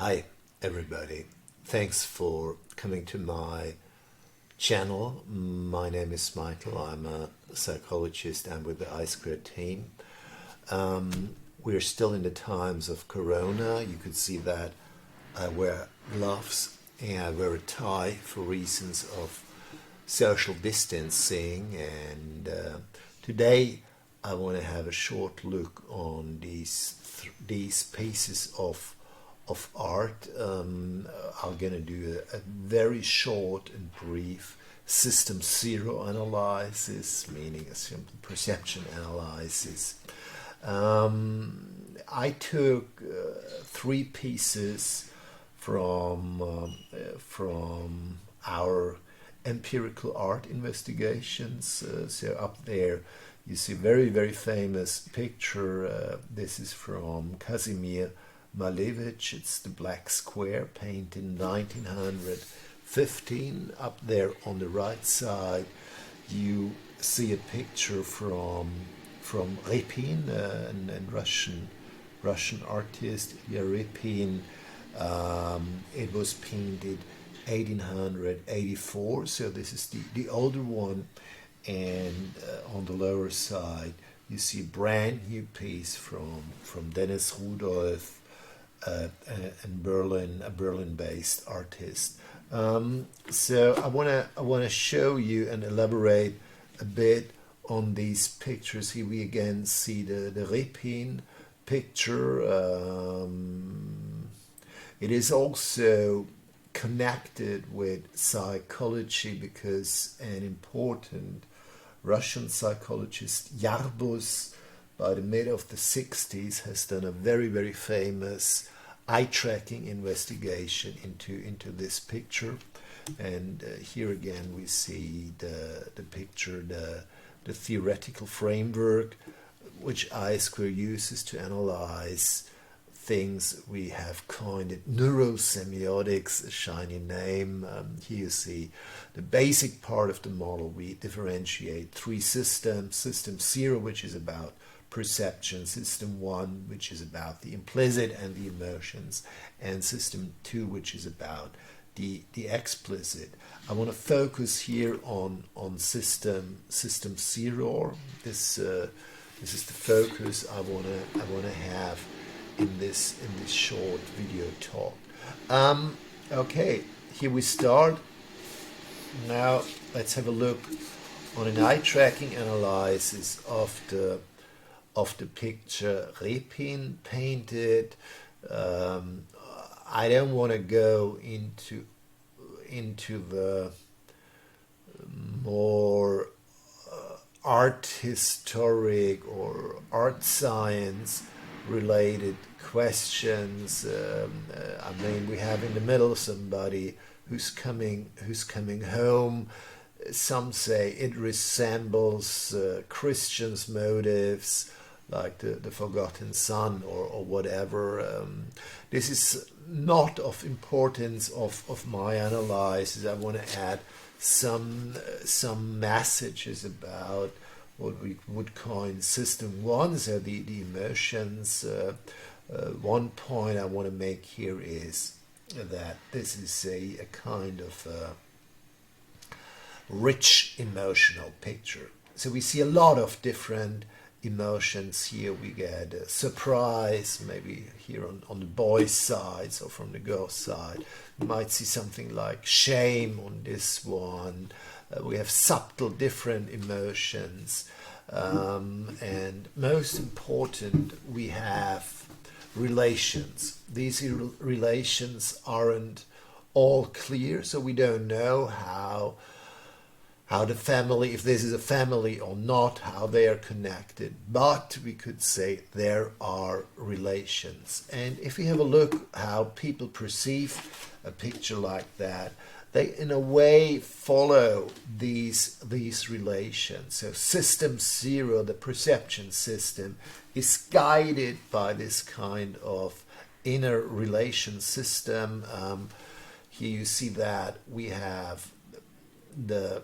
Hi everybody, thanks for coming to my channel. My name is Michael, I'm a psychologist and with the I2 team. We're still in the times of Corona. You could see that I wear gloves and I wear a tie for reasons of social distancing, and today I want to have a short look on these pieces of art. I'm going to do a very short and brief sys0 analysis, meaning a simple perception analysis. I took three pieces from our empirical art investigations. So up there you see a very famous picture. This is from Kazimir Malewitsch. It's the Black Square, painted in 1915. Up there on the right side you see a picture from Repin, and Russian artist Repin. It was painted 1884, so this is the older one, and on the lower side you see a brand new piece from German Rudolph, and a Berlin-based artist. So I wanna show you and elaborate a bit on these pictures. Here we again see the Repin picture. It is also connected with psychology because an important Russian psychologist, Yarbus, by the mid of the 60s, has done a very famous eye-tracking investigation into this picture. And here again we see the picture, the theoretical framework which I2 uses to analyze things. We have coined it neurosemiotics, a shiny name. Here you see the basic part of the model. We differentiate three systems: system 0, which is about perception; system 1, which is about the implicit and the emotions; and system 2, which is about the explicit. I want to focus here on system 0. This is the focus I want to have in this short video talk. Okay, here we start. Now let's have a look on an eye tracking analysis of the picture Repin painted. I don't want to go into the more art historic or art science related questions. I mean, we have in the middle somebody who's coming home. Some say it resembles Christians' motives, like the forgotten son or whatever. This is not of importance of my analysis. I want to add some messages about what we would coin system 1, so the emotions. One point I want to make here is that this is a kind of rich emotional picture. So we see a lot of different emotions here. We get surprise, maybe here on the boy's side, so from the girl's side. We might see something like shame on this one. We have subtle different emotions. And most important, we have relations. These relations aren't all clear, so we don't know how the family, if this is a family or not, how they are connected, but we could say there are relations. And if we have a look how people perceive a picture like that, they in a way follow these relations. So system 0, the perception system, is guided by this kind of inner relation system. Here you see that we have the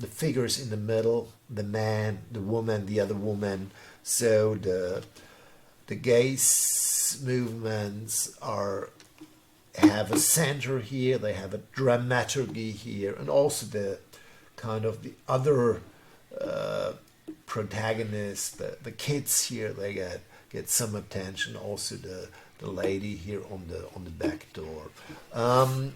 figures in the middle, the man, the woman, the other woman. So the gaze movements are have a center here, they have a dramaturgy here, and also the kind of the other protagonists, the kids here, they get some attention. Also the lady here on the back door.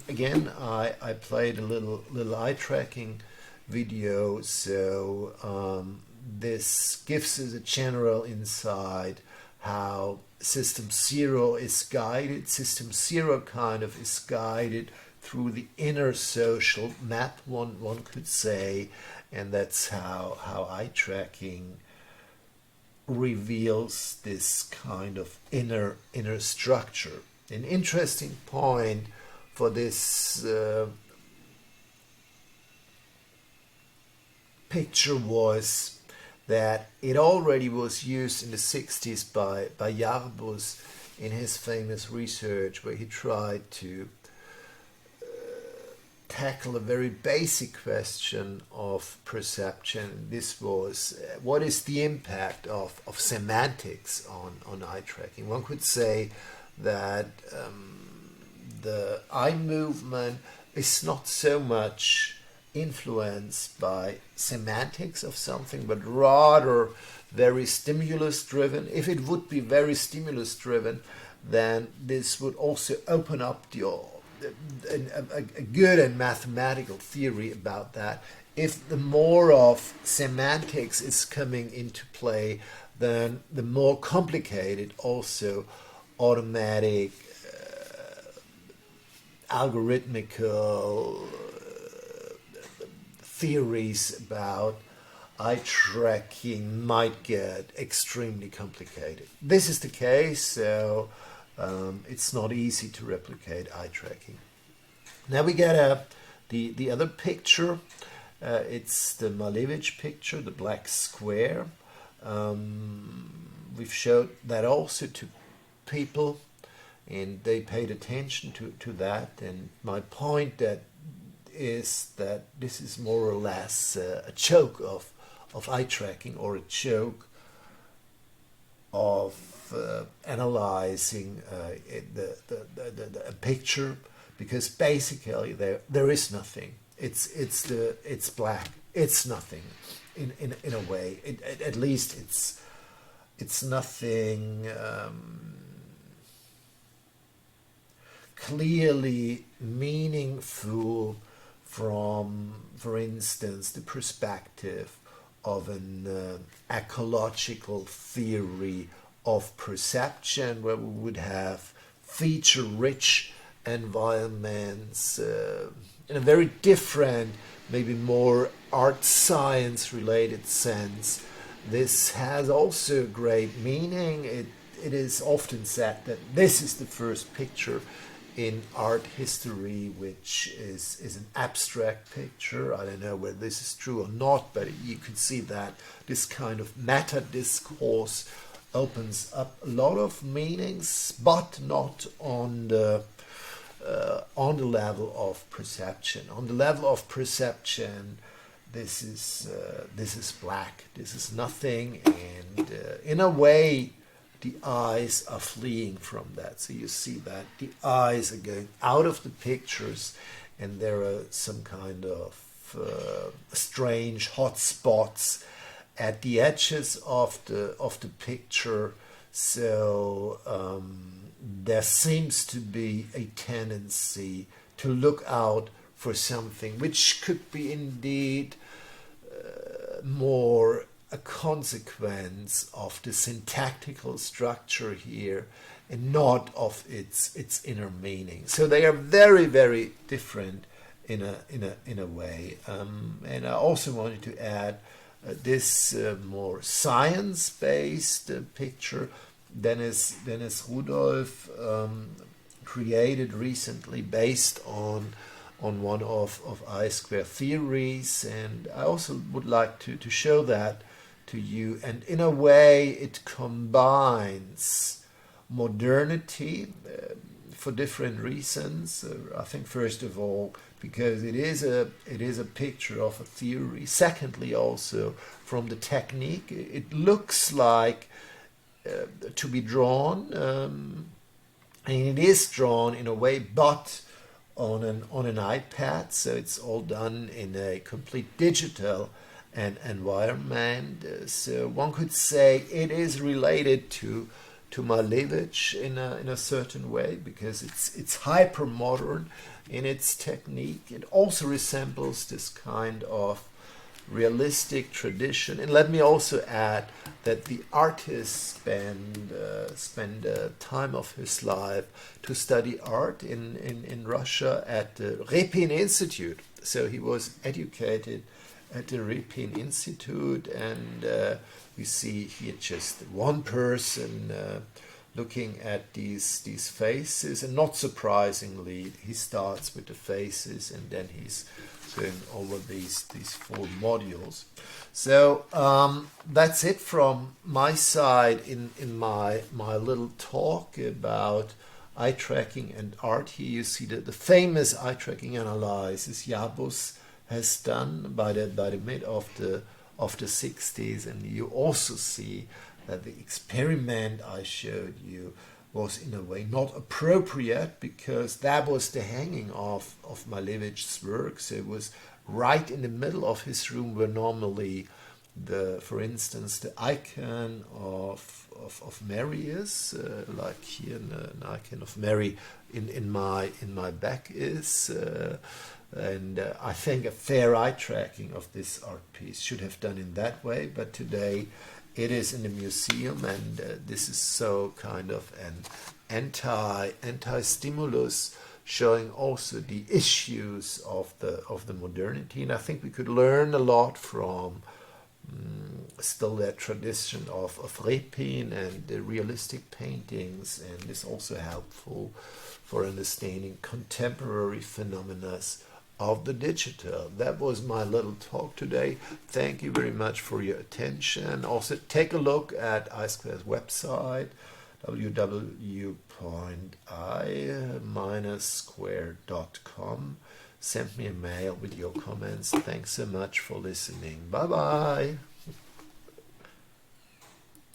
Again, I played a little eye tracking video, so this gives us a general insight how sys0 is guided. Sys0 kind of is guided through the inner social map, one could say, and that's how eye tracking reveals this kind of inner structure. An interesting point for this picture was that it already was used in the 60s by Jarbus in his famous research, where he tried to tackle a very basic question of perception. This was, what is the impact of semantics on eye tracking? One could say that the eye movement is not so much influenced by semantics of something, but rather very stimulus driven. If it would be very stimulus driven, then this would also open up a good and mathematical theory about that. If the more of semantics is coming into play, then the more complicated also automatic algorithmical theories about eye tracking might get extremely complicated. This is the case, so it's not easy to replicate eye tracking. Now we get the other picture. It's the Malewitsch picture, the black square. We've showed that also to people, and they paid attention to that. And my point is that this is more or less a joke of eye tracking, or a joke of analyzing a picture, because basically there is nothing. It's black. It's nothing in a way. At least it's nothing clearly meaningful from, for instance, the perspective of an ecological theory of perception, where we would have feature-rich environments in a very different, maybe more art science related sense. This has also great meaning. It is often said that this is the first picture in art history which is an abstract picture. I don't know whether this is true or not, but you could see that this kind of meta discourse opens up a lot of meanings, but not on the level of perception. On the level of perception, this is black. This is nothing, and in a way, the eyes are fleeing from that. So you see that the eyes are going out of the pictures, and there are some kind of strange hot spots at the edges of the picture. So there seems to be a tendency to look out for something which could be indeed more a consequence of the syntactical structure here, and not of its inner meaning. So they are very, very different in a way. And I also wanted to add this more science-based picture. Dennis Rudolph created recently, based on one of I-square theories, and I also would like to show that to you. And in a way, it combines modernity for different reasons. I think first of all, because it is a picture of a theory. Secondly, also from the technique, it looks like to be drawn. And it is drawn in a way, but on an iPad, so it's all done in a complete digital environment. So one could say it is related to Malewitsch in a certain way, because it's hyper modern in its technique. It also resembles this kind of realistic tradition. And let me also add that the artist spend time of his life to study art in Russia at the Repin Institute. So he was educated at the Repin Institute, and we see here just one person looking at these faces, and not surprisingly, he starts with the faces, and then he's going over these four modules. So that's it from my side in my little talk about eye tracking and art. Here you see the famous eye tracking analysis Jarbus has done by the mid of the 60s, and you also see that the experiment I showed you was in a way not appropriate, because that was the hanging of Malewitsch's work. So it was right in the middle of his room, where normally for instance, the icon of Mary is, like here an icon of Mary in my back is. And I think a fair eye tracking of this art piece should have done in that way, but today it is in the museum, and this is so kind of an anti-stimulus, showing also the issues of the modernity. And I think we could learn a lot from still that tradition of Repin and the realistic paintings, and is also helpful for understanding contemporary phenomena of the digital. That was my little talk today. Thank you very much for your attention. Also, take a look at iSquare's website, www.i-square.com. Send me a mail with your comments. Thanks so much for listening. Bye bye.